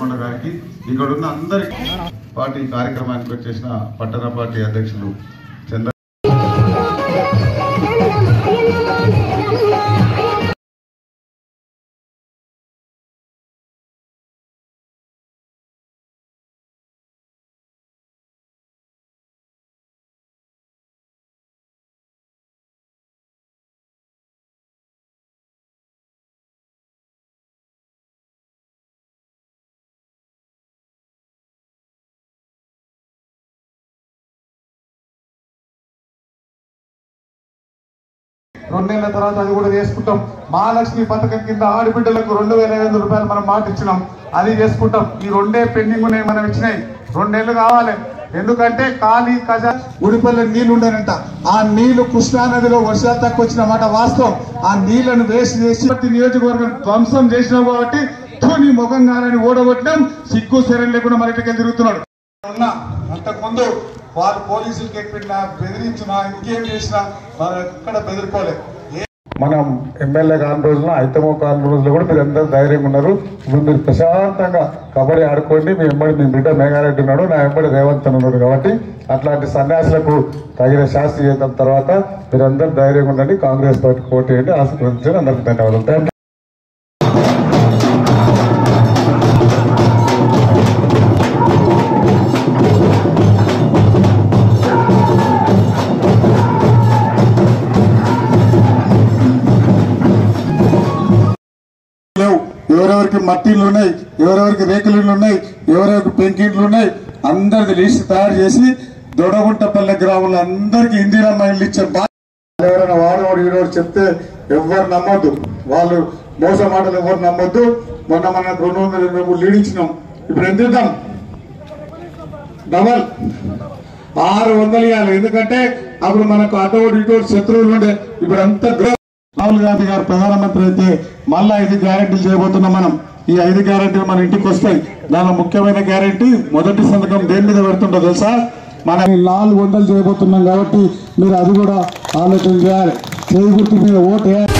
దేవరకొండ గారికి, ఇక్కడ ఉన్న అందరికి పార్టీ కార్యక్రమానికి వచ్చేసిన పట్టణ పార్టీ అధ్యక్షులు చంద్ర రెండేళ్ల తర్వాత అది కూడా చేసుకుంటాం. మహాలక్ష్మి పథకం కింద ఆడబిడ్డలకు 2,500 రూపాయలు మనం మాట ఇచ్చినాం, అది చేసుకుంటాం. ఈ రెండే పెండింగ్ ఉన్నాయి, మనం ఇచ్చినాయి. 2 నెలలు కావాలి. ఎందుకంటే ఖాళీ కజా గుడిపల్లి నీళ్లు ఉండనంట. ఆ నీళ్లు కృష్ణానదిలో వర్షాలు తక్కువ వచ్చిన మాట వాస్తవం. ఆ నీళ్లను వేస్ట్ చేసి నియోజకవర్గం ధ్వంసం చేసినాం కాబట్టి నీ ముఖం కాలని ఓడగొట్టడం, సిగ్గు శరం లేకుండా మన ఇంటికి తిరుగుతున్నాడు. అంతకుముందు వాళ్ళు పోలీసులకి ఎక్కినా బెదిరించినా ఇంకేం చేసినా మనం ఎక్కడ బెదిరిపోలేదు. మనం ఎమ్మెల్యే కాని రోజున ఐతమో కాని రోజుల్లో కూడా మీరు అందరూ ధైర్యంగా ఉన్నారు. ఇప్పుడు మీరు ప్రశాంతంగా కబడ్డీ ఆడుకోండి. మీ వెంబడి మీ బిడ్డ మేఘారెడ్డి ఉన్నాడు, నా వెంబడి రేవంత్ ఉన్నాడు. కాబట్టి అట్లాంటి సన్యాసులకు తగిన శాస్త్రి చేద్దాం. తర్వాత మీరందరూ ధైర్యంగా ఉండండి. కాంగ్రెస్ పార్టీ పోటీ చేయండి. ఆశీర్వదించండి. అందరికీ ధన్యవాదాలు. Thank you. ఎవరెవరికి మట్టిళ్ళు ఉన్నాయి, ఎవరెవరికి రేకులు ఉన్నాయి, ఎవరెవరికి పెంకింట్లు ఉన్నాయి, అందరికి లిస్ట్ తయారు చేసి దొడగుంటపల్లె గ్రామంలో అందరికి ఇందిరమ్మ ఇల్లు ఇచ్చే ఎవరైనా వాడవాడు ఈరోజు చెప్తే ఎవరు నమ్మొద్దు. వాళ్ళు మోస మాటలు ఎవరు నమ్మొద్దు. మొన్న మనకు 223 లీడ్ ఇచ్చినాం. ఇప్పుడు ఎంత ఇద్దాం? డబల్ 600 ఇవ్వాలి. ఎందుకంటే అప్పుడు మనకు అటోడు ఇటోడు శత్రువులు ఉండే. ఇప్పుడు అంతా రాహుల్ గాంధీ గారు ప్రధానమంత్రి అయితే మళ్ళా 5 గ్యారెంటీలు చేయబోతున్నాం మనం. ఈ 5 గ్యారెంటీలు మన ఇంటికి వస్తాయి. దానిలో ముఖ్యమైన గ్యారెంటీ మొదటి సంతకం దేని మీద పెడుతుంటో తెలుసా? మనం 400 చేయబోతున్నాం. కాబట్టి మీరు అది కూడా ఆలోచన చేయాలి. చేయి గుర్తు మీద ఓటు వేయాలి.